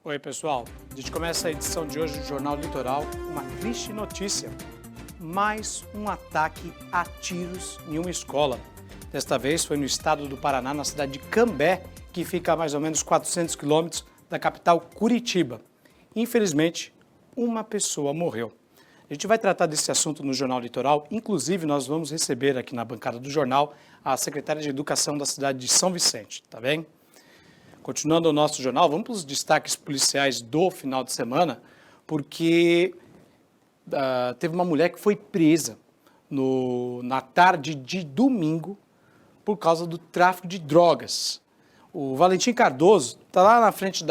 Oi, pessoal. A gente começa a edição de hoje do Jornal Litoral com uma triste notícia. Mais um ataque a tiros em uma escola. Desta vez foi no estado do Paraná, na cidade de Cambé, que fica a mais ou menos 400 quilômetros da capital Curitiba. Infelizmente, uma pessoa morreu. A gente vai tratar desse assunto no Jornal Litoral. Inclusive, nós vamos receber aqui na bancada do jornal a secretária de Educação da cidade de São Vicente, tá bem? Continuando o nosso jornal, vamos para os destaques policiais do final de semana, porque teve uma mulher que foi presa na tarde de domingo por causa do tráfico de drogas. O Valentim Cardoso está lá na frente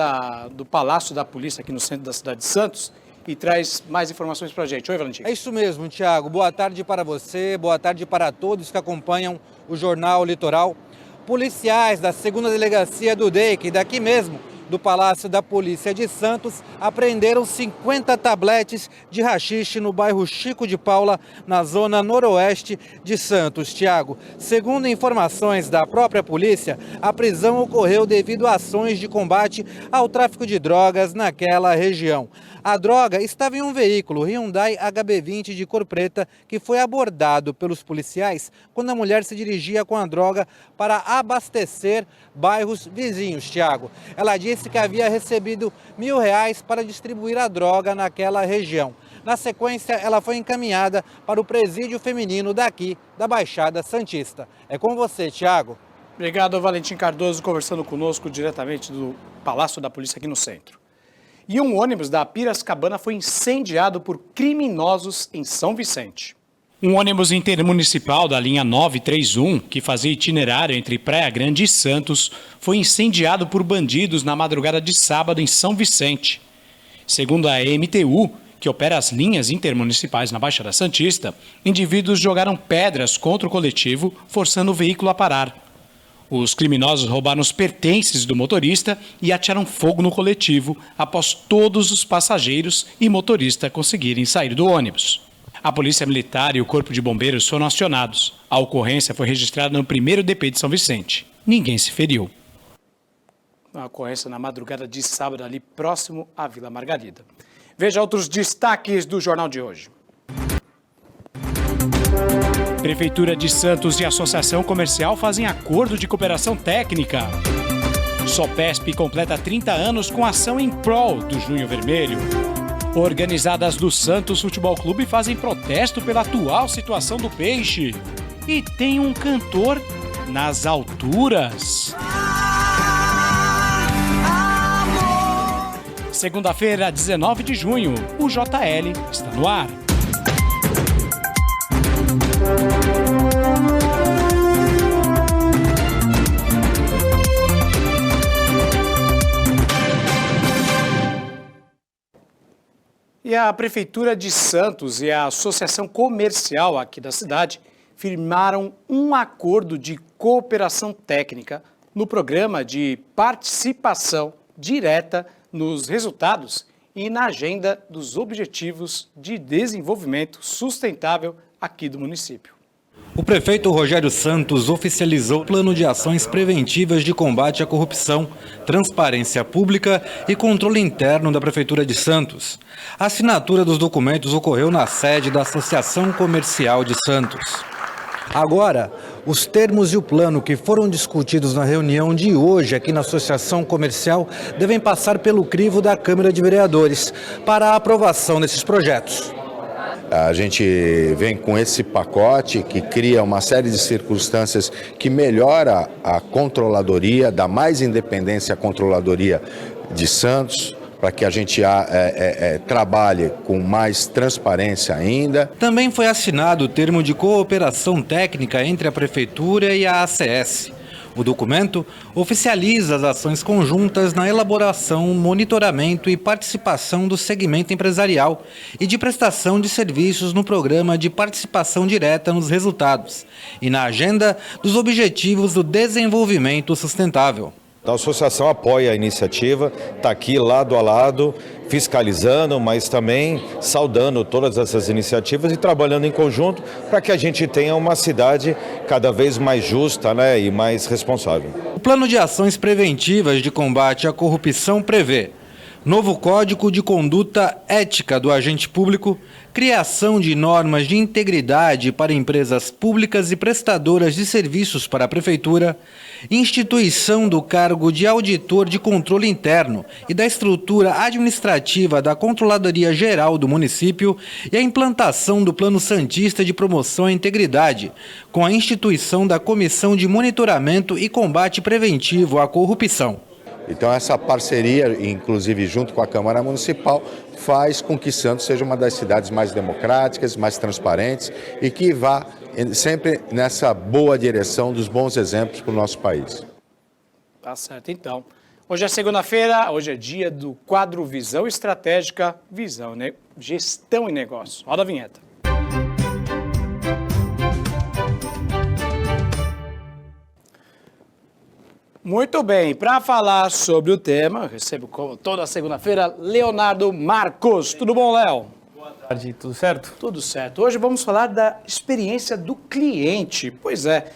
do Palácio da Polícia, aqui no centro da cidade de Santos, e traz mais informações para a gente. Oi, Valentim. É isso mesmo, Thiago. Boa tarde para você, boa tarde para todos que acompanham o Jornal Litoral. Policiais da 2ª Delegacia do DEIC, daqui mesmo, do Palácio da Polícia de Santos, apreenderam 50 tabletes de haxixe no bairro Chico de Paula, na zona noroeste de Santos. Thiago, segundo informações da própria polícia, a prisão ocorreu devido a ações de combate ao tráfico de drogas naquela região. A droga estava em um veículo Hyundai HB20 de cor preta que foi abordado pelos policiais quando a mulher se dirigia com a droga para abastecer bairros vizinhos, Thiago. Ela disse que havia recebido R$1.000 para distribuir a droga naquela região. Na sequência, ela foi encaminhada para o presídio feminino daqui, da Baixada Santista. É com você, Thiago. Obrigado, Valentim Cardoso, conversando conosco diretamente do Palácio da Polícia aqui no centro. E um ônibus da Piracicabana foi incendiado por criminosos em São Vicente. Um ônibus intermunicipal da linha 931, que fazia itinerário entre Praia Grande e Santos, foi incendiado por bandidos na madrugada de sábado em São Vicente. Segundo a MTU, que opera as linhas intermunicipais na Baixada Santista, indivíduos jogaram pedras contra o coletivo, forçando o veículo a parar. Os criminosos roubaram os pertences do motorista e atearam fogo no coletivo após todos os passageiros e motorista conseguirem sair do ônibus. A Polícia Militar e o Corpo de Bombeiros foram acionados. A ocorrência foi registrada no 1º DP de São Vicente. Ninguém se feriu. Uma ocorrência na madrugada de sábado ali próximo à Vila Margarida. Veja outros destaques do jornal de hoje. Prefeitura de Santos e Associação Comercial fazem acordo de cooperação técnica. Sopesp completa 30 anos com ação em prol do Junho Vermelho. Organizadas do Santos Futebol Clube fazem protesto pela atual situação do peixe. E tem um cantor nas alturas. Segunda-feira, 19 de junho, o JL está no ar. E a Prefeitura de Santos e a Associação Comercial aqui da cidade firmaram um acordo de cooperação técnica no programa de participação direta nos resultados e na agenda dos Objetivos de Desenvolvimento Sustentável aqui do município. O prefeito Rogério Santos oficializou o plano de ações preventivas de combate à corrupção, transparência pública e controle interno da Prefeitura de Santos. A assinatura dos documentos ocorreu na sede da Associação Comercial de Santos. Agora, os termos e o plano que foram discutidos na reunião de hoje aqui na Associação Comercial devem passar pelo crivo da Câmara de Vereadores para a aprovação desses projetos. A gente vem com esse pacote que cria uma série de circunstâncias que melhora a controladoria, dá mais independência à controladoria de Santos, para que a gente trabalhe com mais transparência ainda. Também foi assinado o termo de cooperação técnica entre a Prefeitura e a ACS. O documento oficializa as ações conjuntas na elaboração, monitoramento e participação do segmento empresarial e de prestação de serviços no programa de participação direta nos resultados e na agenda dos Objetivos do Desenvolvimento Sustentável. A associação apoia a iniciativa, está aqui lado a lado, fiscalizando, mas também saudando todas essas iniciativas e trabalhando em conjunto para que a gente tenha uma cidade cada vez mais justa, né, e mais responsável. O Plano de Ações Preventivas de Combate à Corrupção prevê Novo Código de Conduta Ética do Agente Público, criação de normas de integridade para empresas públicas e prestadoras de serviços para a Prefeitura, instituição do cargo de auditor de controle interno e da estrutura administrativa da Controladoria Geral do município e a implantação do Plano Santista de Promoção à Integridade, com a instituição da Comissão de Monitoramento e Combate Preventivo à Corrupção. Então essa parceria, inclusive junto com a Câmara Municipal, faz com que Santos seja uma das cidades mais democráticas, mais transparentes e que vá sempre nessa boa direção dos bons exemplos para o nosso país. Tá certo, então. Hoje é segunda-feira, hoje é dia do quadro Visão Estratégica, Visão, né? Gestão e Negócio. Roda a vinheta. Muito bem, para falar sobre o tema, eu recebo como toda segunda-feira, Leonardo Marcos. Tudo bom, Léo? Boa tarde, tudo certo? Tudo certo. Hoje vamos falar da experiência do cliente. Pois é,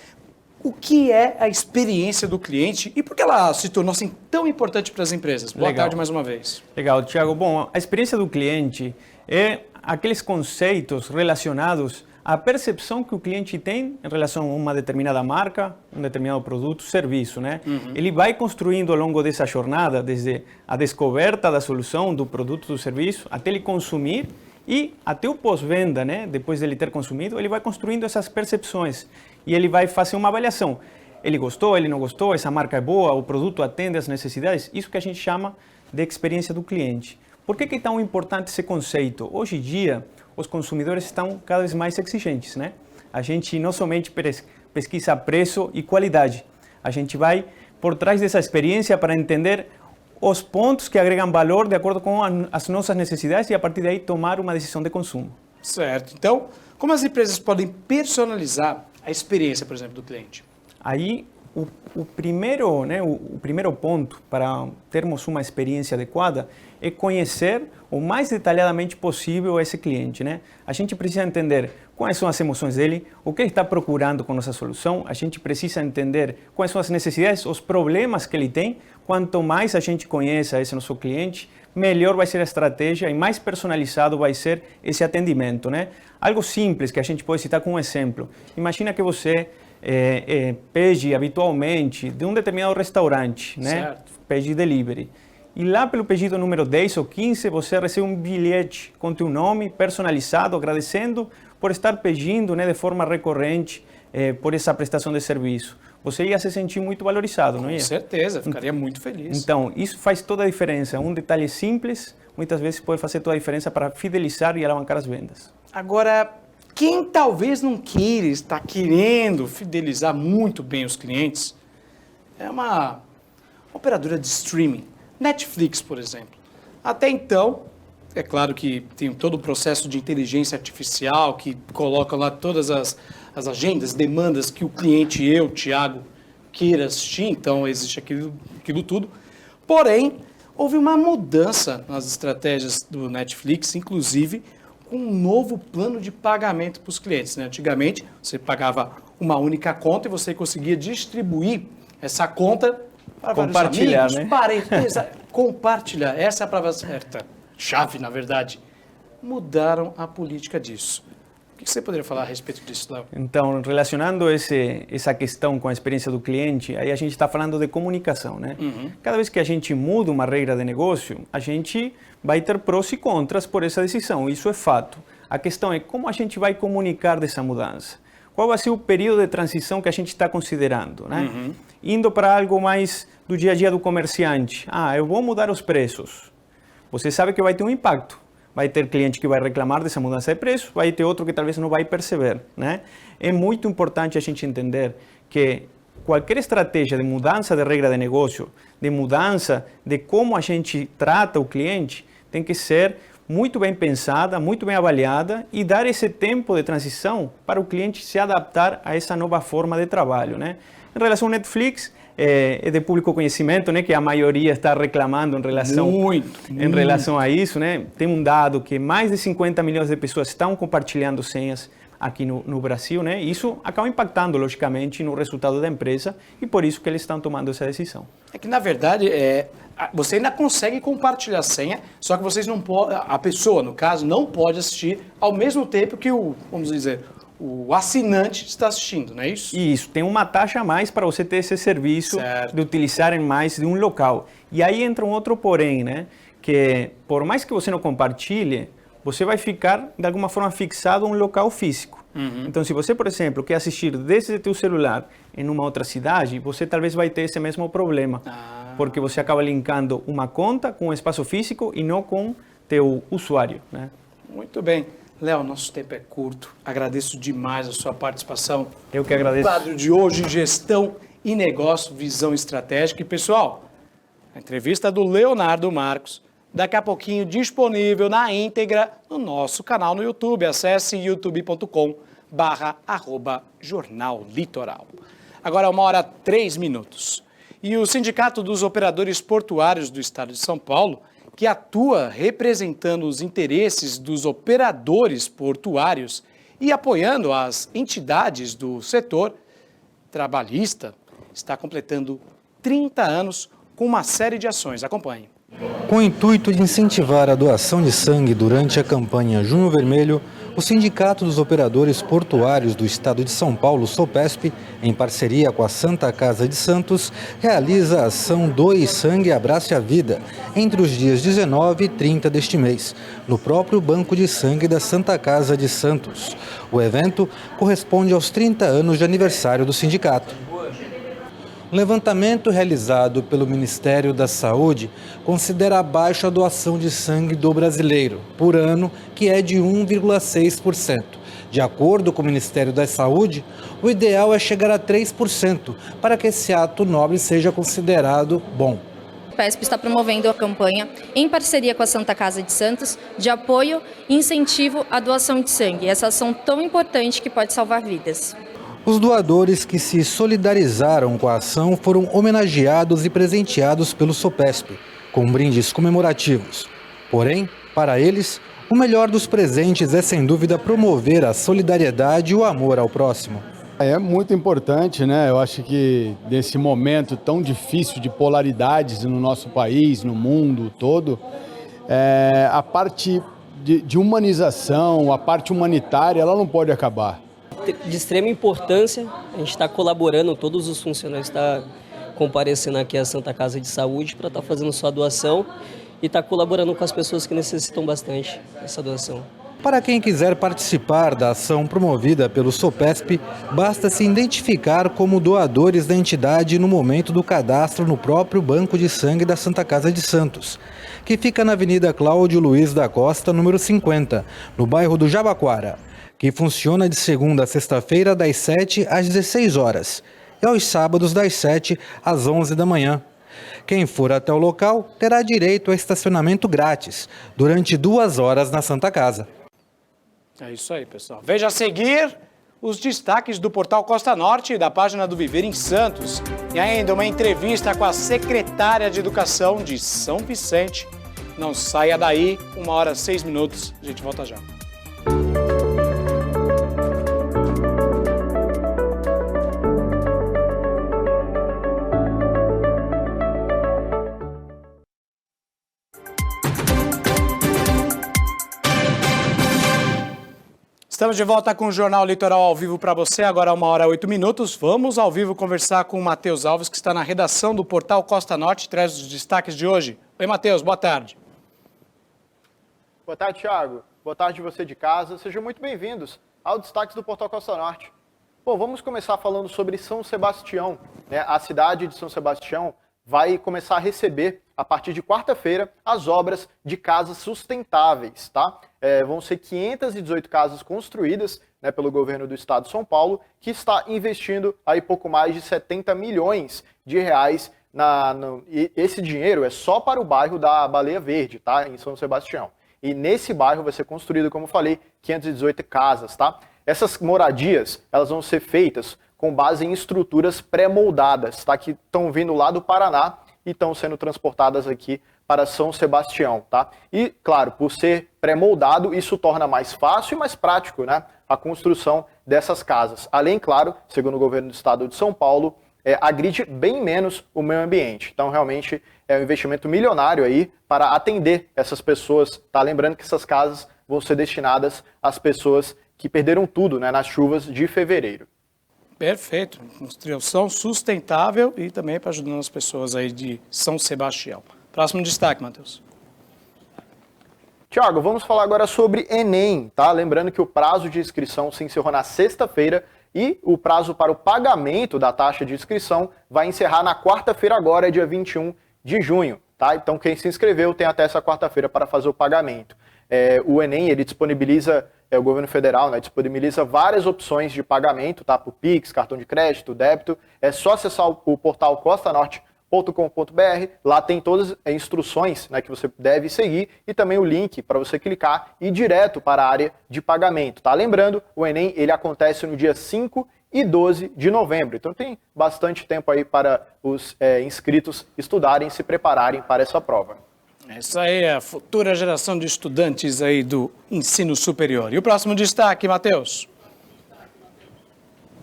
o que é a experiência do cliente e por que ela se tornou assim tão importante para as empresas? Boa tarde mais uma vez. Legal, Thiago. Bom, a experiência do cliente é aqueles conceitos relacionados à percepção que o cliente tem em relação a uma determinada marca, um determinado produto, serviço, né? Ele vai construindo ao longo dessa jornada, desde a descoberta da solução, do produto, do serviço, até ele consumir e até o pós-venda, né? Depois de ele ter consumido, ele vai construindo essas percepções e ele vai fazer uma avaliação. Ele gostou, ele não gostou, essa marca é boa, o produto atende às necessidades? Isso que a gente chama de experiência do cliente. Por que é tão importante esse conceito? Hoje em dia, os consumidores estão cada vez mais exigentes, né? A gente não somente pesquisa preço e qualidade, a gente vai por trás dessa experiência para entender os pontos que agregam valor de acordo com as nossas necessidades e a partir daí tomar uma decisão de consumo. Certo. Então, como as empresas podem personalizar a experiência, por exemplo, do cliente? Aí, o primeiro ponto para termos uma experiência adequada é conhecer o mais detalhadamente possível esse cliente, né? A gente precisa entender quais são as emoções dele, o que ele está procurando com nossa solução, a gente precisa entender quais são as necessidades, os problemas que ele tem. Quanto mais a gente conhece esse nosso cliente, melhor vai ser a estratégia e mais personalizado vai ser esse atendimento, né? Algo simples que a gente pode citar como um exemplo. Imagina que você pede habitualmente de um determinado restaurante, né? Certo. Pede delivery. E lá pelo pedido número 10 ou 15, você recebe um bilhete com teu nome personalizado, agradecendo por estar pedindo, né, de forma recorrente por essa prestação de serviço. Você ia se sentir muito valorizado, não ia? Com certeza, ficaria muito feliz. Então, isso faz toda a diferença. Um detalhe simples, muitas vezes pode fazer toda a diferença para fidelizar e alavancar as vendas. Agora, quem talvez não queira, está querendo fidelizar muito bem os clientes, é uma operadora de streaming. Netflix, por exemplo. Até então, é claro que tem todo o processo de inteligência artificial que coloca lá todas as agendas, demandas que o cliente, eu, Thiago, queira assistir, então existe aquilo tudo. Porém, houve uma mudança nas estratégias do Netflix, inclusive com um novo plano de pagamento para os clientes, né? Antigamente, você pagava uma única conta e você conseguia distribuir essa conta para compartilhar, amigos, né? Compartilhar, essa é a palavra certa. Chave, na verdade. Mudaram a política disso. O que você poderia falar a respeito disso, Léo? Então, relacionando essa questão com a experiência do cliente, aí a gente está falando de comunicação, né? Cada vez que a gente muda uma regra de negócio, a gente vai ter prós e contras por essa decisão, isso é fato. A questão é como a gente vai comunicar dessa mudança. Qual vai ser o período de transição que a gente está considerando, né? Indo para algo mais do dia a dia do comerciante. Eu vou mudar os preços. Você sabe que vai ter um impacto. Vai ter cliente que vai reclamar dessa mudança de preço, vai ter outro que talvez não vai perceber, né? É muito importante a gente entender que qualquer estratégia de mudança de regra de negócio, de mudança de como a gente trata o cliente, tem que ser muito bem pensada, muito bem avaliada e dar esse tempo de transição para o cliente se adaptar a essa nova forma de trabalho, né? Em relação ao Netflix, é de público conhecimento, né, que a maioria está reclamando em relação a isso, né? Tem um dado que mais de 50 milhões de pessoas estão compartilhando senhas aqui no Brasil, né? Isso acaba impactando, logicamente, no resultado da empresa e por isso que eles estão tomando essa decisão. É que, na verdade, você ainda consegue compartilhar a senha, só que vocês não podem, a pessoa, no caso, não pode assistir ao mesmo tempo que vamos dizer, o assinante está assistindo, não é isso? Isso, tem uma taxa a mais para você ter esse serviço de utilizar em mais de um local. E aí entra um outro porém, né? Que por mais que você não compartilhe, você vai ficar de alguma forma fixado a um local físico. Então, se você, por exemplo, quer assistir desde o seu celular em uma outra cidade, você talvez vai ter esse mesmo problema, porque você acaba linkando uma conta com um espaço físico e não com teu usuário, né? Muito bem. Léo, nosso tempo é curto. Agradeço demais a sua participação. Eu que agradeço. No quadro de hoje, Gestão e Negócio, Visão Estratégica. E, pessoal, a entrevista do Leonardo Marcos, daqui a pouquinho disponível na íntegra no nosso canal no YouTube. Acesse youtube.com/Jornal Litoral. Agora é 1h03. E o Sindicato dos Operadores Portuários do Estado de São Paulo, que atua representando os interesses dos operadores portuários e apoiando as entidades do setor trabalhista, está completando 30 anos com uma série de ações. Acompanhe. Com o intuito de incentivar a doação de sangue durante a campanha Junho Vermelho, o Sindicato dos Operadores Portuários do Estado de São Paulo, SOPESP, em parceria com a Santa Casa de Santos, realiza a ação Doe Sangue Abrace a Vida, entre os dias 19 e 30 deste mês, no próprio Banco de Sangue da Santa Casa de Santos. O evento corresponde aos 30 anos de aniversário do sindicato. Um levantamento realizado pelo Ministério da Saúde considera baixa a doação de sangue do brasileiro, por ano, que é de 1,6%. De acordo com o Ministério da Saúde, o ideal é chegar a 3% para que esse ato nobre seja considerado bom. O PESP está promovendo a campanha, em parceria com a Santa Casa de Santos, de apoio e incentivo à doação de sangue. Essa ação tão importante que pode salvar vidas. Os doadores que se solidarizaram com a ação foram homenageados e presenteados pelo SOPESP, com brindes comemorativos. Porém, para eles, o melhor dos presentes é sem dúvida promover a solidariedade e o amor ao próximo. É muito importante, né? Eu acho que nesse momento tão difícil de polaridades no nosso país, no mundo todo, a parte de humanização, a parte humanitária, ela não pode acabar. De extrema importância, a gente está colaborando, todos os funcionários estão comparecendo aqui à Santa Casa de Saúde para estar fazendo sua doação e estar colaborando com as pessoas que necessitam bastante dessa doação. Para quem quiser participar da ação promovida pelo SOPESP, basta se identificar como doadores da entidade no momento do cadastro no próprio Banco de Sangue da Santa Casa de Santos, que fica na Avenida Cláudio Luiz da Costa, número 50, no bairro do Jabaquara, que funciona de segunda a sexta-feira das 7 às 16 horas e aos sábados das 7 às 11 da manhã. Quem for até o local terá direito a estacionamento grátis durante 2 horas na Santa Casa. É isso aí, pessoal. Veja a seguir os destaques do portal Costa Norte e da página do Viver em Santos. E ainda uma entrevista com a secretária de Educação de São Vicente. Não saia daí, 1h06. A gente volta já. Estamos de volta com o Jornal Litoral ao vivo para você, agora 1h08. Vamos ao vivo conversar com o Matheus Alves, que está na redação do portal Costa Norte, traz os destaques de hoje. Oi, Matheus, boa tarde. Boa tarde, Thiago. Boa tarde você de casa. Sejam muito bem-vindos ao destaque do portal Costa Norte. Bom, vamos começar falando sobre São Sebastião, né? A cidade de São Sebastião vai começar a receber, a partir de quarta-feira, as obras de casas sustentáveis, tá? Vão ser 518 casas construídas, né, pelo governo do estado de São Paulo, que está investindo aí pouco mais de 70 milhões de reais. E esse dinheiro é só para o bairro da Baleia Verde, tá? Em São Sebastião. E nesse bairro vai ser construído, como eu falei, 518 casas, tá? Essas moradias, elas vão ser feitas com base em estruturas pré-moldadas, tá? Que estão vindo lá do Paraná e estão sendo transportadas aqui para São Sebastião, tá? E, claro, por ser pré-moldado, isso torna mais fácil e mais prático, né, a construção dessas casas. Além, claro, segundo o governo do estado de São Paulo, agride bem menos o meio ambiente. Então, realmente, um investimento milionário aí para atender essas pessoas, tá? Lembrando que essas casas vão ser destinadas às pessoas que perderam tudo, né, nas chuvas de fevereiro. Perfeito. Construção sustentável e também para ajudar as pessoas aí de São Sebastião. Próximo destaque, Matheus. Tiago, vamos falar agora sobre Enem, tá? Lembrando que o prazo de inscrição se encerrou na sexta-feira e o prazo para o pagamento da taxa de inscrição vai encerrar na quarta-feira agora, dia 21 de junho, tá? Então quem se inscreveu tem até essa quarta-feira para fazer o pagamento. O Enem, ele disponibiliza, o governo federal, né, disponibiliza várias opções de pagamento, tá? Por Pix, cartão de crédito, débito. É só acessar o portal costanorte.com.br, lá tem todas as instruções, né, que você deve seguir e também o link para você clicar e ir direto para a área de pagamento, tá? Lembrando, o Enem ele acontece no dia 5 e 12 de novembro, então tem bastante tempo aí para os inscritos estudarem e se prepararem para essa prova. Essa aí é a futura geração de estudantes aí do ensino superior. E o próximo destaque, Matheus?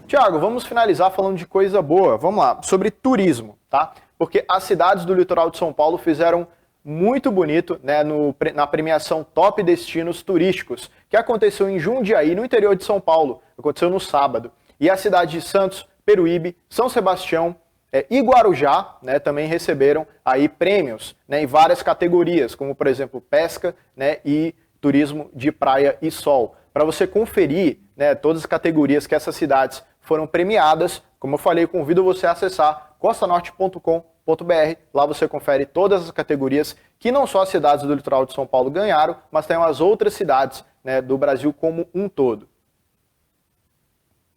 Tiago, vamos finalizar falando de coisa boa. Vamos lá, sobre turismo, tá? Porque as cidades do litoral de São Paulo fizeram muito bonito, né, na premiação Top Destinos Turísticos, que aconteceu em Jundiaí, no interior de São Paulo. Aconteceu no sábado. E a cidade de Santos, Peruíbe, São Sebastião e Guarujá, né, também receberam aí prêmios, né, em várias categorias, como, por exemplo, pesca, né, e turismo de praia e sol. Para você conferir, né, todas as categorias que essas cidades foram premiadas, como eu falei, convido você a acessar costanorte.com.br. Lá você confere todas as categorias que não só as cidades do litoral de São Paulo ganharam, mas também as outras cidades, né, do Brasil como um todo.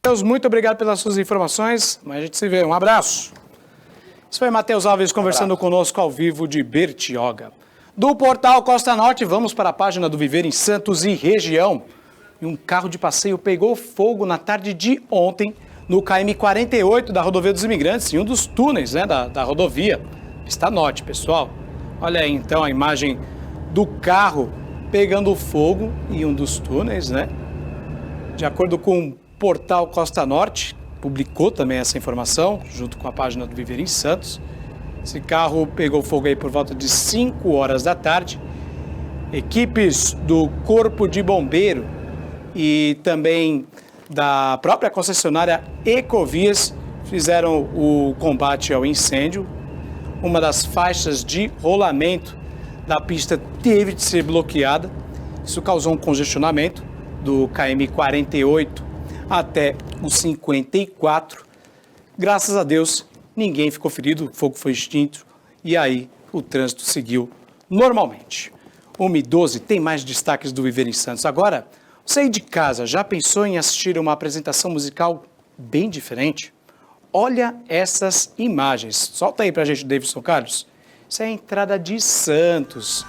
Matheus, muito obrigado pelas suas informações. Mas a gente se vê. Um abraço. Isso foi Matheus Alves conversando conosco ao vivo de Bertioga. Do portal Costa Norte, vamos para a página do Viver em Santos e região. E um carro de passeio pegou fogo na tarde de ontem no KM 48 da Rodovia dos Imigrantes, em um dos túneis, né, da rodovia. Está norte, pessoal. Olha aí então a imagem do carro pegando fogo em um dos túneis, né? De acordo com o portal Costa Norte, publicou também essa informação, junto com a página do Viver em Santos. Esse carro pegou fogo aí por volta de 5 horas da tarde. Equipes do Corpo de Bombeiro e também da própria concessionária Ecovias fizeram o combate ao incêndio. Uma das faixas de rolamento da pista teve de ser bloqueada. Isso causou um congestionamento do KM 48 até o 54. Graças a Deus, ninguém ficou ferido, o fogo foi extinto e aí o trânsito seguiu normalmente. 1h12, tem mais destaques do Viver em Santos. Agora, você aí de casa já pensou em assistir uma apresentação musical bem diferente? Olha essas imagens. Solta aí pra gente, Davidson Carlos. Isso é a entrada de Santos,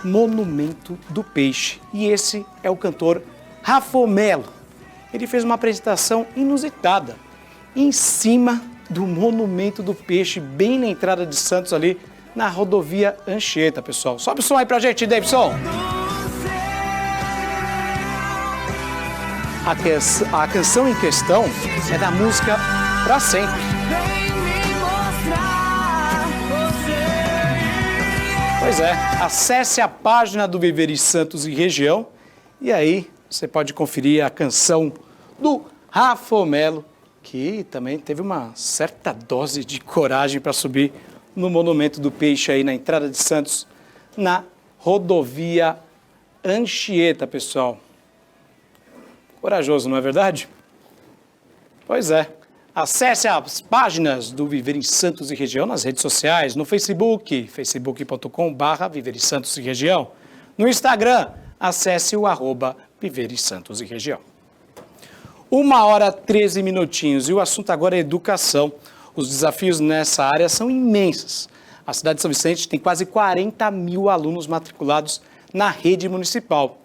Monumento do Peixe. E esse é o cantor Rafomelo. Ele fez uma apresentação inusitada, em cima do Monumento do Peixe, bem na entrada de Santos, ali na rodovia Anchieta, pessoal. Sobe o som aí pra gente, Davidson. A canção em questão é da música Pra Sempre. Pois é, acesse a página do Viver em Santos e região e aí você pode conferir a canção do Rafomelo, que também teve uma certa dose de coragem para subir no Monumento do Peixe aí na entrada de Santos, na rodovia Anchieta, pessoal. Corajoso, não é verdade? Pois é. Acesse as páginas do Viver em Santos e Região nas redes sociais, no Facebook, facebook.com/Viver em Santos e Região. No Instagram, acesse o @Viver em Santos e Região. 1h13 e o assunto agora é educação. Os desafios nessa área são imensos. A cidade de São Vicente tem quase 40 mil alunos matriculados na rede municipal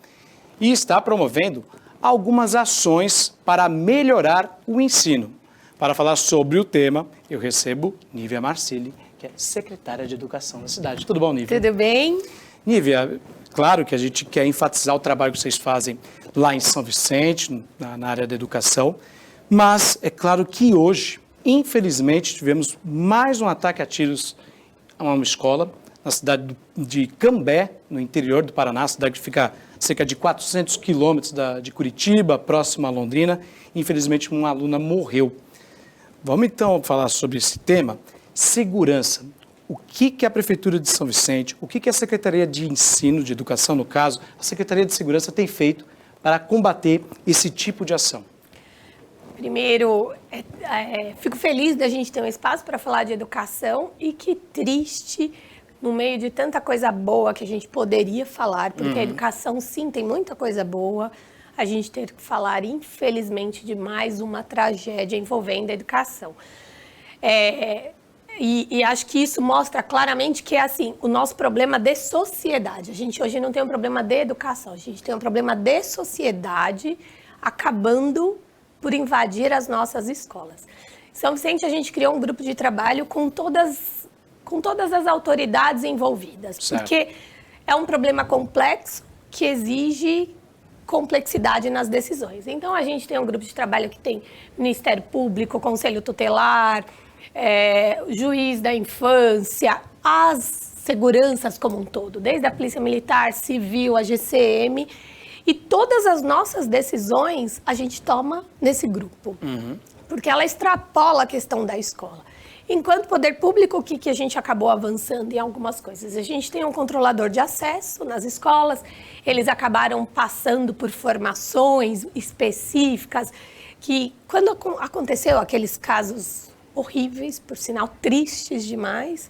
e está promovendo algumas ações para melhorar o ensino. Para falar sobre o tema, eu recebo Nívia Marcilli, que é secretária de Educação da cidade. Tudo bom, Nívia? Tudo bem? Nívia, claro que a gente quer enfatizar o trabalho que vocês fazem lá em São Vicente, na área da educação, mas é claro que hoje, infelizmente, tivemos mais um ataque a tiros a uma escola na cidade de Cambé, no interior do Paraná, cidade que fica a cerca de 400 quilômetros de Curitiba, próxima a Londrina. Infelizmente, uma aluna morreu. Vamos então falar sobre esse tema, segurança. O que a Prefeitura de São Vicente, o que a Secretaria de Ensino, de Educação, no caso, a Secretaria de Segurança tem feito para combater esse tipo de ação? Primeiro, fico feliz da gente ter um espaço para falar de educação e que triste, no meio de tanta coisa boa que a gente poderia falar, porque a educação, sim, tem muita coisa boa, a gente ter que falar, infelizmente, de mais uma tragédia envolvendo a educação. E acho que isso mostra claramente que é assim, o nosso problema de sociedade. A gente hoje não tem um problema de educação, a gente tem um problema de sociedade acabando por invadir as nossas escolas. Em São Vicente, a gente criou um grupo de trabalho com todas as autoridades envolvidas, certo. Porque é um problema complexo que exige complexidade nas decisões. Então, a gente tem um grupo de trabalho que tem Ministério Público, Conselho Tutelar, juiz da infância, as seguranças como um todo, desde a Polícia Militar, Civil, a GCM, e todas as nossas decisões a gente toma nesse grupo, porque ela extrapola a questão da escola. Enquanto poder público, o que a gente acabou avançando em algumas coisas? A gente tem um controlador de acesso nas escolas, eles acabaram passando por formações específicas, que quando aconteceu aqueles casos horríveis, por sinal tristes demais,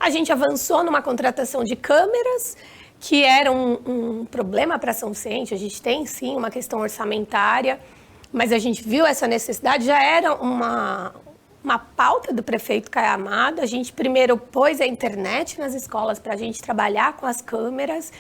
a gente avançou numa contratação de câmeras, que era um problema para São Vicente. A gente tem, sim, uma questão orçamentária, mas a gente viu essa necessidade, já era uma pauta do prefeito Caio Amado. A gente primeiro pôs a internet nas escolas para a gente trabalhar com as câmeras,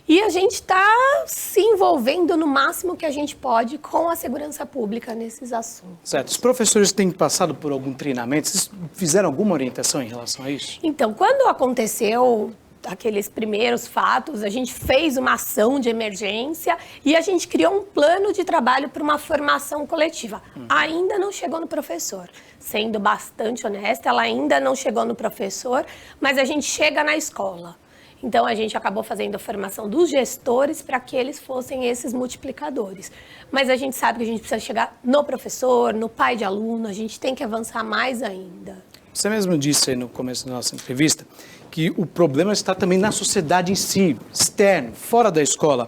e a gente está se envolvendo no máximo que a gente pode com a segurança pública nesses assuntos. Certo. Os professores têm passado por algum treinamento? Vocês fizeram alguma orientação em relação a isso? Então, quando aconteceu aqueles primeiros fatos, a gente fez uma ação de emergência e a gente criou um plano de trabalho para uma formação coletiva. Ainda não chegou no professor. Sendo bastante honesta, ela ainda não chegou no professor, mas a gente chega na escola. Então, a gente acabou fazendo a formação dos gestores para que eles fossem esses multiplicadores. Mas a gente sabe que a gente precisa chegar no professor, no pai de aluno, a gente tem que avançar mais ainda. Você mesmo disse aí no começo da nossa entrevista que o problema está também na sociedade em si, externo, fora da escola.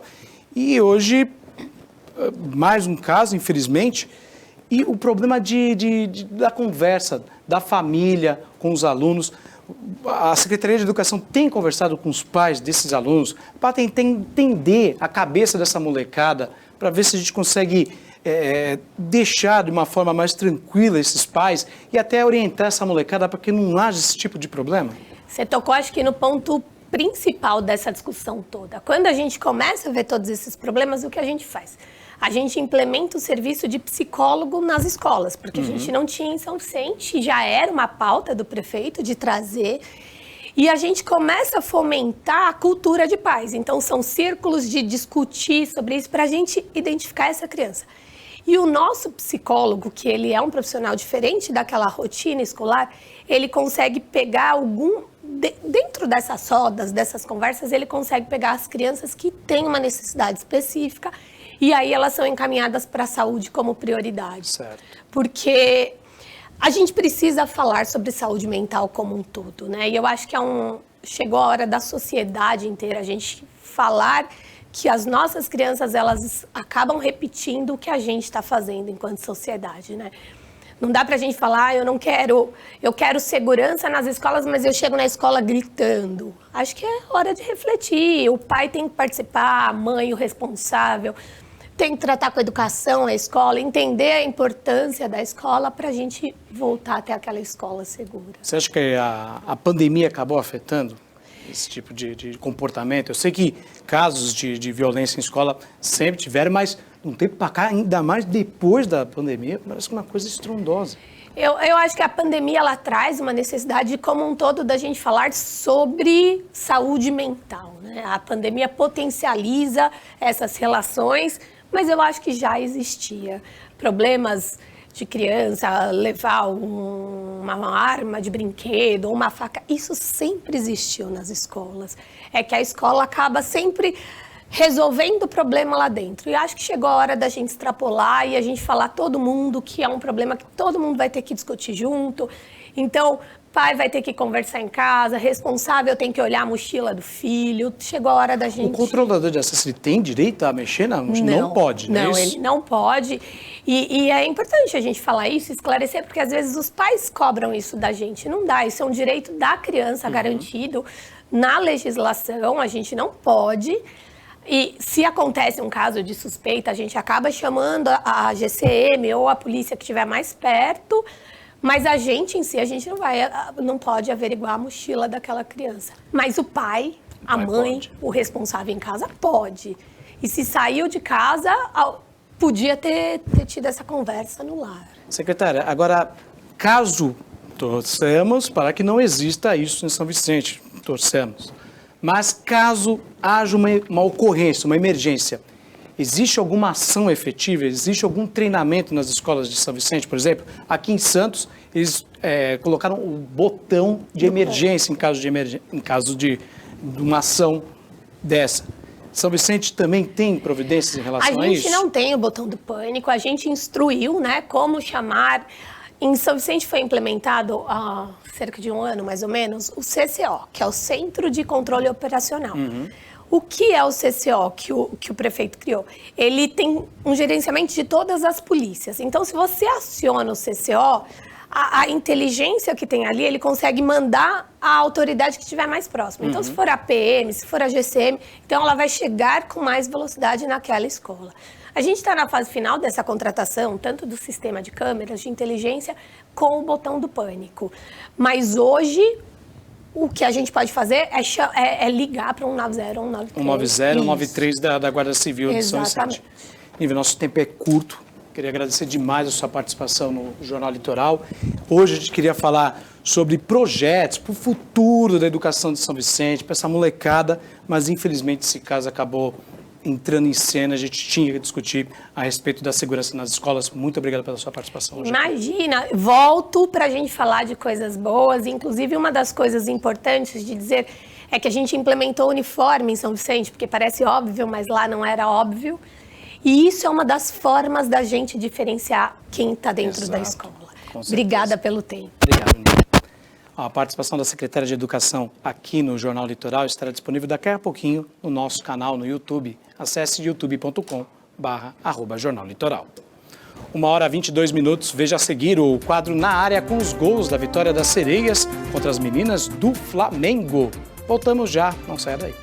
E hoje, mais um caso, infelizmente, e o problema da conversa, da família com os alunos. A Secretaria de Educação tem conversado com os pais desses alunos para tentar entender a cabeça dessa molecada, para ver se a gente consegue deixar de uma forma mais tranquila esses pais e até orientar essa molecada para que não haja esse tipo de problema? Você tocou, acho que, no ponto principal dessa discussão toda. Quando a gente começa a ver todos esses problemas, o que a gente faz? A gente implementa o serviço de psicólogo nas escolas, porque a gente não tinha em São Vicente, já era uma pauta do prefeito de trazer, e a gente começa a fomentar a cultura de paz. Então, são círculos de discutir sobre isso para a gente identificar essa criança. E o nosso psicólogo, que ele é um profissional diferente daquela rotina escolar, ele consegue pegar dentro dessas rodas, dessas conversas, ele consegue pegar as crianças que têm uma necessidade específica, e aí elas são encaminhadas para a saúde como prioridade. Certo. Porque a gente precisa falar sobre saúde mental como um todo, né? E eu acho que chegou a hora da sociedade inteira a gente falar que as nossas crianças, elas acabam repetindo o que a gente está fazendo enquanto sociedade, né? Não dá para a gente falar, eu quero segurança nas escolas, mas eu chego na escola gritando. Acho que é hora de refletir, o pai tem que participar, a mãe, o responsável, tem que tratar com a educação, a escola, entender a importância da escola para a gente voltar até aquela escola segura. Você acha que a pandemia acabou afetando esse tipo de comportamento? Eu sei que casos de violência em escola sempre tiveram, mas um tempo para cá, ainda mais depois da pandemia, parece uma coisa estrondosa. Eu acho que a pandemia ela traz uma necessidade como um todo da gente falar sobre saúde mental, né? A pandemia potencializa essas relações, mas eu acho que já existia problemas de criança levar uma arma de brinquedo ou uma faca, isso sempre existiu nas escolas. É que a escola acaba sempre resolvendo o problema lá dentro. E acho que chegou a hora da gente extrapolar e a gente falar todo mundo que é um problema que todo mundo vai ter que discutir junto. Então, pai vai ter que conversar em casa, responsável tem que olhar a mochila do filho. Chegou a hora da gente... O controlador de acesso, ele tem direito a mexer na mochila? Não pode, né? Não, ele não pode. E é importante a gente falar isso, esclarecer, porque às vezes os pais cobram isso da gente. Não dá, isso é um direito da criança garantido na legislação, a gente não pode... E se acontece um caso de suspeita, a gente acaba chamando a GCM ou a polícia que estiver mais perto, mas a gente em si, a gente não pode averiguar a mochila daquela criança. Mas o pai, a mãe, pode. O responsável em casa pode. E se saiu de casa, podia ter tido essa conversa no lar. Secretária, agora, caso torçamos para que não exista isso em São Vicente, torçamos. Mas caso haja uma ocorrência, uma emergência, existe alguma ação efetiva? Existe algum treinamento nas escolas de São Vicente? Por exemplo, aqui em Santos, eles colocaram o botão de emergência em caso de uma ação dessa. São Vicente também tem providências em relação a isso? A gente não tem o botão do pânico, a gente instruiu, né, como chamar. Em São Vicente foi implementado há cerca de um ano, mais ou menos, o CCO, que é o Centro de Controle Operacional. O que é o CCO que o prefeito criou? Ele tem um gerenciamento de todas as polícias. Então, se você aciona o CCO, a inteligência que tem ali, ele consegue mandar a autoridade que estiver mais próxima. Então, se for a PM, se for a GCM, então ela vai chegar com mais velocidade naquela escola. A gente está na fase final dessa contratação, tanto do sistema de câmeras de inteligência, com o botão do pânico. Mas hoje, o que a gente pode fazer é ligar para 190 ou 193. 190, 193 da Guarda Civil de São Vicente. Nível, nosso tempo é curto. Queria agradecer demais a sua participação no Jornal Litoral. Hoje a gente queria falar sobre projetos para o futuro da educação de São Vicente, para essa molecada, mas infelizmente esse caso acabou entrando em cena. A gente tinha que discutir a respeito da segurança nas escolas. Muito obrigado pela sua participação hoje. Imagina, volto para a gente falar de coisas boas. Inclusive, uma das coisas importantes de dizer é que a gente implementou o uniforme em São Vicente, porque parece óbvio, mas lá não era óbvio. E isso é uma das formas da gente diferenciar quem está dentro da escola. Obrigada pelo tempo. Obrigado, Nina. A participação da Secretária de Educação aqui no Jornal Litoral estará disponível daqui a pouquinho no nosso canal no YouTube. Acesse youtube.com/Jornal Litoral. 1h22, veja a seguir o quadro Na Área com os gols da vitória das Sereias contra as meninas do Flamengo. Voltamos já, não saia daí.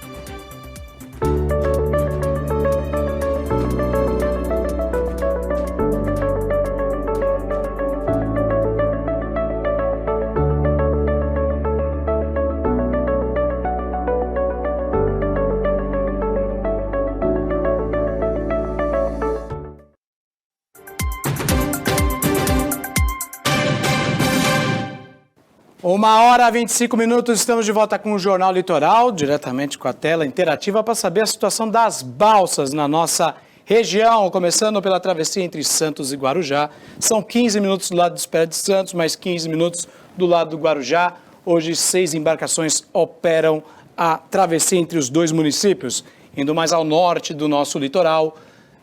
Uma hora e 25 minutos, estamos de volta com o Jornal Litoral, diretamente com a tela interativa, para saber a situação das balsas na nossa região, começando pela travessia entre Santos e Guarujá. São 15 minutos do lado de espera de Santos, mais 15 minutos do lado do Guarujá. Hoje, 6 embarcações operam a travessia entre os dois municípios, indo mais ao norte do nosso litoral,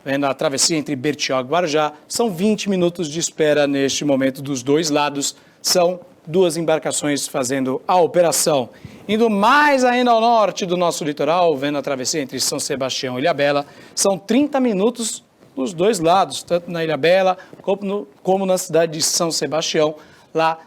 vendo a travessia entre Bertioga e Guarujá. São 20 minutos de espera neste momento dos dois lados. São 2 embarcações fazendo a operação. Indo mais ainda ao norte do nosso litoral, vendo a travessia entre São Sebastião e Ilhabela, são 30 minutos dos dois lados, tanto na Ilhabela como na cidade de São Sebastião. Lá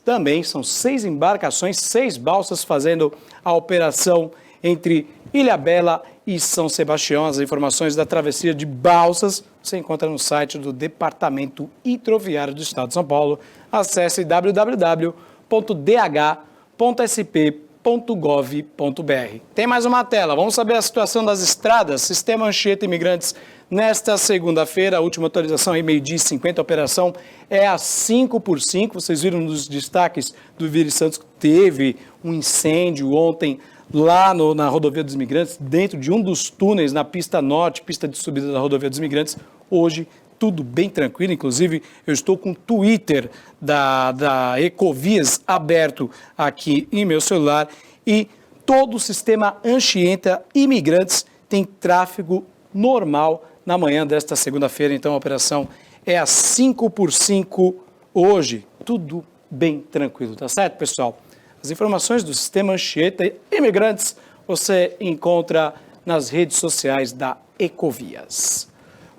também são 6 embarcações, 6 balsas fazendo a operação entre Ilhabela e São Sebastião. As informações da travessia de balsas você encontra no site do Departamento Hidroviário do Estado de São Paulo. Acesse www.dh.sp.gov.br. Tem mais uma tela. Vamos saber a situação das estradas. Sistema Anchieta Imigrantes nesta segunda-feira. A última atualização é meio-dia e 50. A operação é a 5x5. Vocês viram nos destaques do Vire Santos que teve um incêndio ontem lá na Rodovia dos Imigrantes, dentro de um dos túneis na pista norte, pista de subida da Rodovia dos Imigrantes. Hoje tudo bem tranquilo. Inclusive, eu estou com o Twitter da Ecovias aberto aqui em meu celular e todo o sistema Anchieta Imigrantes tem tráfego normal na manhã desta segunda-feira. Então, a operação é a 5x5 hoje. Tudo bem tranquilo, tá certo, pessoal? As informações do sistema Anchieta Imigrantes você encontra nas redes sociais da Ecovias.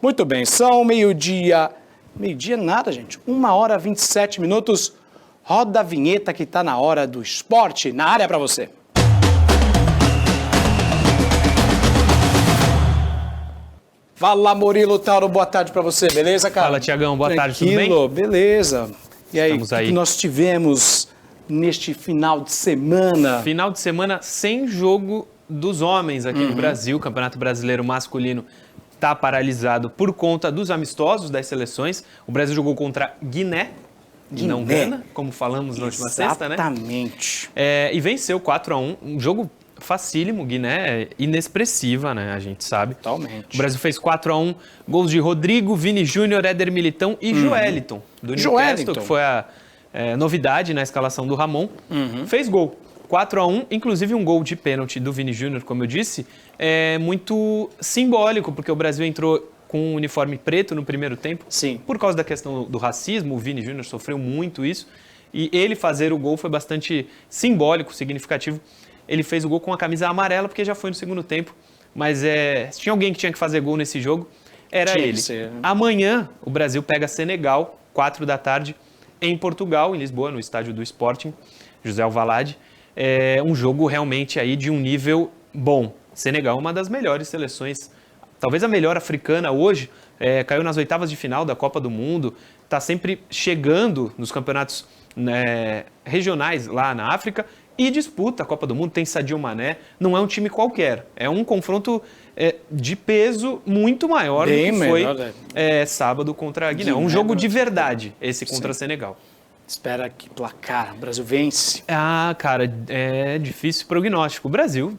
Muito bem, são meio-dia nada, gente, 1h27. Roda a vinheta que está na hora do esporte, na área para você. Fala, Murilo Tauro, boa tarde para você, beleza, cara? Fala, Tiagão, boa tarde, tudo bem? Beleza. E aí, o Estamos aí. que nós tivemos neste final de semana? Final de semana sem jogo dos homens aqui no Brasil. O Campeonato Brasileiro masculino está paralisado por conta dos amistosos das seleções. O Brasil jogou contra Guiné. E não Gana, como falamos na última sexta, né? Exatamente. E venceu 4-1, um jogo facílimo. Guiné é inexpressiva, né? A gente sabe. Totalmente. O Brasil fez 4-1, gols de Rodrigo, Vini Júnior, Éder Militão e Joeliton, do Newcastle, que foi a novidade na escalação do Ramon. Fez gol. 4-1, inclusive um gol de pênalti do Vini Júnior, como eu disse, é muito simbólico, porque o Brasil entrou com um uniforme preto no primeiro tempo. Sim. Por causa da questão do racismo, o Vini Júnior sofreu muito isso. E ele fazer o gol foi bastante simbólico, significativo. Ele fez o gol com a camisa amarela, porque já foi no segundo tempo. Mas se tinha alguém que tinha que fazer gol nesse jogo, era Tinha que ele. ser, né? Amanhã, o Brasil pega Senegal, 4 da tarde, em Portugal, em Lisboa, no estádio do Sporting, José Alvalade. É um jogo realmente aí de um nível bom. Senegal é uma das melhores seleções, talvez a melhor africana hoje, caiu nas oitavas de final da Copa do Mundo, está sempre chegando nos campeonatos regionais lá na África e disputa a Copa do Mundo, tem Sadio Mané, não é um time qualquer, é um confronto de peso muito maior do que foi sábado contra a Guiné. Um jogo de verdade, esse contra Senegal. Espera que placar, o Brasil vence. Ah, cara, é difícil prognóstico. O Brasil,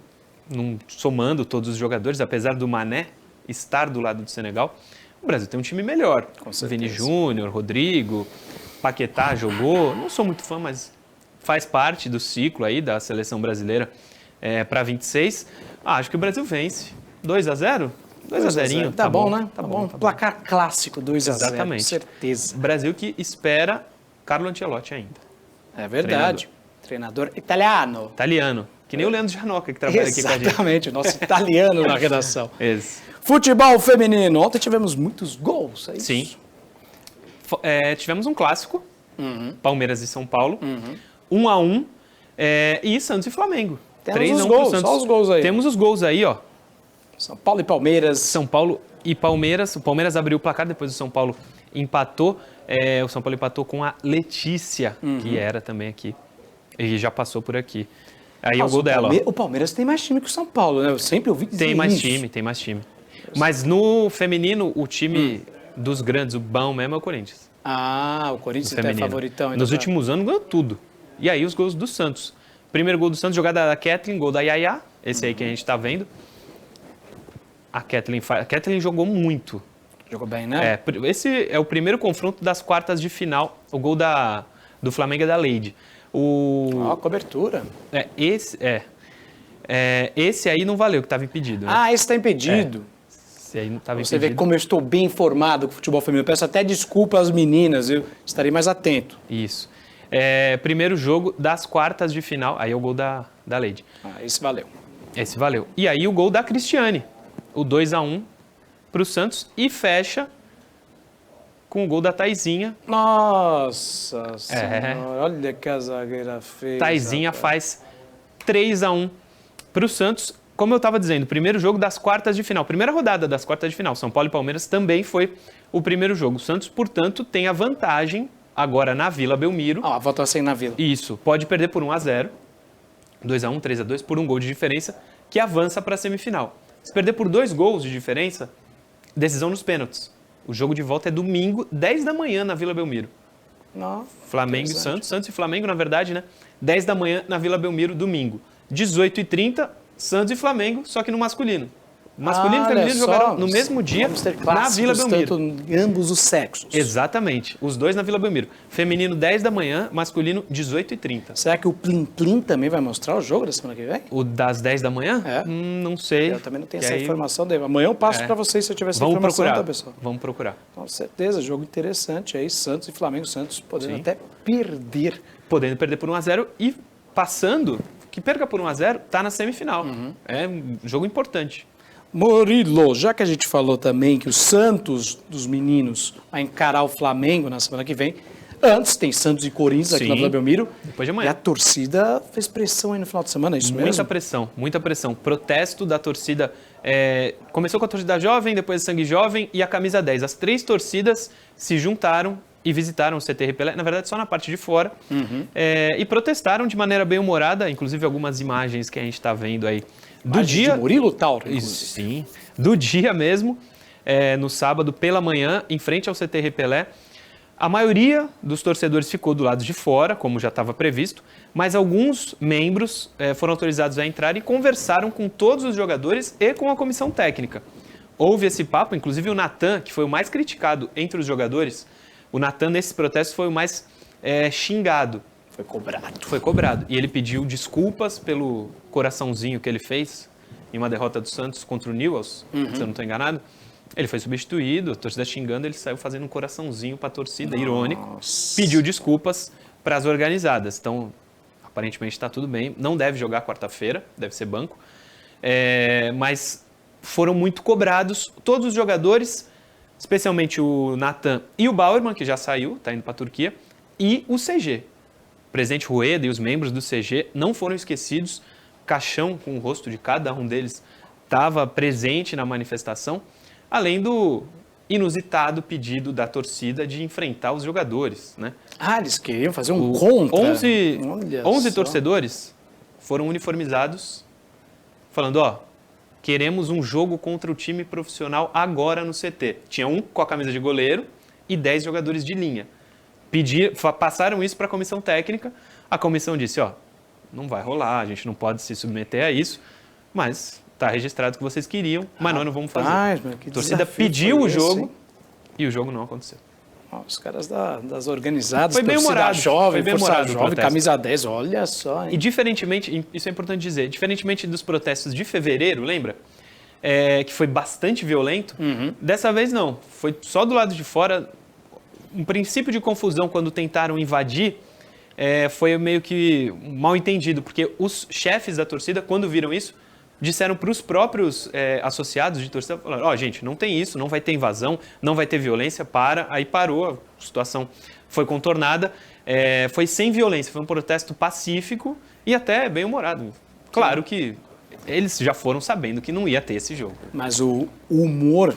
somando todos os jogadores, apesar do Mané estar do lado do Senegal, o Brasil tem um time melhor. Com certeza. Vini Júnior, Rodrigo, Paquetá jogou. Não sou muito fã, mas faz parte do ciclo aí da seleção brasileira para 26. Acho que o Brasil vence. 2-0? 2-0. Tá bom, né? Tá bom. Placar clássico, 2-0. Exatamente. Com certeza. Brasil que espera Carlo Ancelotti ainda. É verdade. Treinador italiano. Italiano. Que nem o Leandro Giannoca, que trabalha aqui com a gente. Exatamente, o nosso italiano na redação. Esse. Futebol feminino. Ontem tivemos muitos gols, é isso? Sim. Tivemos um clássico, Palmeiras e São Paulo, 1-1, e Santos e Flamengo. Temos os gols, só os gols aí. Temos os gols aí, ó. São Paulo e Palmeiras. São Paulo e Palmeiras. O Palmeiras abriu o placar, depois o São Paulo empatou. O São Paulo empatou com a Letícia, que era também aqui. E já passou por aqui. Aí o gol dela. O Palmeiras tem mais time que o São Paulo, né? Eu sempre ouvi dizer Tem mais isso. time. Mas no feminino, o time dos grandes, o bom mesmo é o Corinthians. Ah, o Corinthians é favoritão. Nos últimos anos ganhou tudo. E aí os gols do Santos. Primeiro gol do Santos, jogada da Kathleen, gol da Yaya. Esse aí que a gente tá vendo. A Kathleen jogou muito. Jogou bem, né? Esse é o primeiro confronto das quartas de final. O gol do Flamengo é da Leide. Cobertura. Esse aí não valeu, que estava impedido. Né? Ah, esse está impedido. Esse aí não estava Você impedido. vê como eu estou bem informado com o futebol feminino. Peço até desculpa às meninas, eu estarei mais atento. Isso. Primeiro jogo das quartas de final. Aí é o gol da Leide. Esse valeu. Esse valeu. E aí o gol da Cristiane. O 2-1 para o Santos. E fecha com o gol da Taizinha. Nossa senhora, olha que a zagueira fez. Taizinha faz 3-1 para o Santos. Como eu estava dizendo, primeiro jogo das quartas de final. Primeira rodada das quartas de final. São Paulo e Palmeiras também foi o primeiro jogo. O Santos, portanto, tem a vantagem agora na Vila Belmiro. A votação na Vila. Isso. Pode perder por 1-0, 2-1, 3-2, por um gol de diferença, que avança para a semifinal. Se perder por 2 gols de diferença, decisão nos pênaltis. O jogo de volta é domingo, 10 da manhã, na Vila Belmiro. Flamengo e Santos. Santos e Flamengo, na verdade, né? 10 da manhã na Vila Belmiro, domingo. 18h30, Santos e Flamengo, só que no masculino. Masculino e feminino jogaram no mesmo dia na Vila Belmiro. Tanto ambos os sexos. Exatamente. Os dois na Vila Belmiro. Feminino 10 da manhã, masculino 18h30. Será que o Plim Plim também vai mostrar o jogo da semana que vem? O das 10 da manhã? É. Não sei. Eu também não tenho essa informação dele. Amanhã eu passo para vocês se eu tiver essa informação, tá, pessoal? Vamos procurar. Com certeza, jogo interessante aí. Santos e Flamengo. Santos podendo até perder. Podendo perder por 1-0 e passando, que perca por 1-0, tá na semifinal. É um jogo importante. Murilo, já que a gente falou também que o Santos dos meninos vai encarar o Flamengo na semana que vem, antes tem Santos e Corinthians aqui na Vila Belmiro. Depois de amanhã. E a torcida fez pressão aí no final de semana, é isso mesmo? Muita pressão. Protesto da torcida. Começou com a torcida jovem, depois a Sangue Jovem e a Camisa 10. As três torcidas se juntaram e visitaram o CT Pelé, na verdade só na parte de fora, e protestaram de maneira bem humorada, inclusive algumas imagens que a gente está vendo aí. Do dia de Murilo Tauro, sim, do dia mesmo, no sábado pela manhã, em frente ao CT Pelé. A maioria dos torcedores ficou do lado de fora, como já estava previsto, mas alguns membros foram autorizados a entrar e conversaram com todos os jogadores e com a comissão técnica. Houve esse papo, inclusive o Natan, que foi o mais criticado entre os jogadores, o Natan nesse protesto foi o mais xingado. Foi cobrado. E ele pediu desculpas pelo coraçãozinho que ele fez em uma derrota do Santos contra o Newell's, se eu não estou enganado. Ele foi substituído, a torcida xingando, ele saiu fazendo um coraçãozinho para a torcida, irônico. Pediu desculpas para as organizadas. Então, aparentemente está tudo bem. Não deve jogar quarta-feira, deve ser banco. Mas foram muito cobrados todos os jogadores, especialmente o Natan e o Bauerman, que já saiu, está indo para a Turquia, e o CG. O presidente Rueda e os membros do CG não foram esquecidos. O caixão com o rosto de cada um deles estava presente na manifestação, além do inusitado pedido da torcida de enfrentar os jogadores, né? Eles queriam fazer um contra. 11 torcedores foram uniformizados, falando, queremos um jogo contra o time profissional agora no CT. Tinha um com a camisa de goleiro e 10 jogadores de linha. Passaram isso para a comissão técnica, a comissão disse, não vai rolar, a gente não pode se submeter a isso, mas está registrado que vocês queriam, mas nós não vamos fazer. A torcida pediu o jogo e o jogo não aconteceu. Os caras das organizadas, foi bem humorado, jovem, Força Jovem, camisa 10, olha só. Hein? E diferentemente, isso é importante dizer, diferentemente dos protestos de fevereiro, lembra? Que foi bastante violento, dessa vez não, foi só do lado de fora. Um princípio de confusão quando tentaram invadir foi meio que mal entendido, porque os chefes da torcida, quando viram isso, disseram para os próprios associados de torcida, falaram, gente, não tem isso, não vai ter invasão, não vai ter violência, aí parou, a situação foi contornada, foi sem violência, foi um protesto pacífico e até bem humorado. Claro que eles já foram sabendo que não ia ter esse jogo. Mas o humor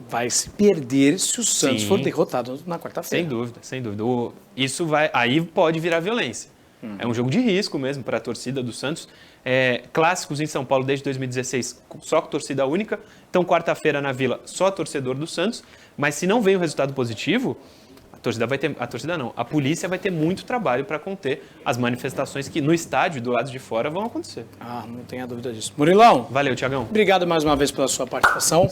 vai se perder se o Santos for derrotado na quarta-feira. Sem dúvida. Aí pode virar violência. É um jogo de risco mesmo para a torcida do Santos. Clássicos em São Paulo desde 2016, só com torcida única. Então, quarta-feira na Vila, só torcedor do Santos. Mas se não vem o resultado positivo, a polícia vai ter muito trabalho para conter as manifestações que no estádio, do lado de fora, vão acontecer. Não tenha dúvida disso. Murilão. Valeu, Tiagão. Obrigado mais uma vez pela sua participação.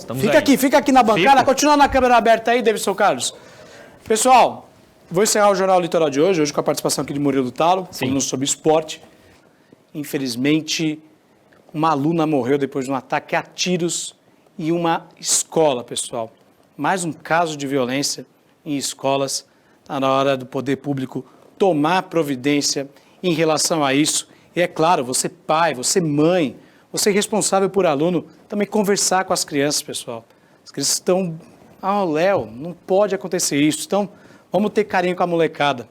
Fica aqui na bancada, continua na câmera aberta aí, Davidson Carlos. Pessoal, vou encerrar o Jornal Litoral de hoje com a participação aqui de Murilo Tauro, falando sobre esporte. Infelizmente, uma aluna morreu depois de um ataque a tiros em uma escola, pessoal. Mais um caso de violência em escolas. Está na hora do poder público tomar providência em relação a isso. E é claro, você pai, você mãe, você responsável por aluno, também conversar com as crianças, pessoal. As crianças estão Léo, não pode acontecer isso. Então, vamos ter carinho com a molecada,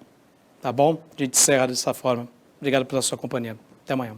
tá bom? A gente encerra dessa forma. Obrigado pela sua companhia. Até amanhã.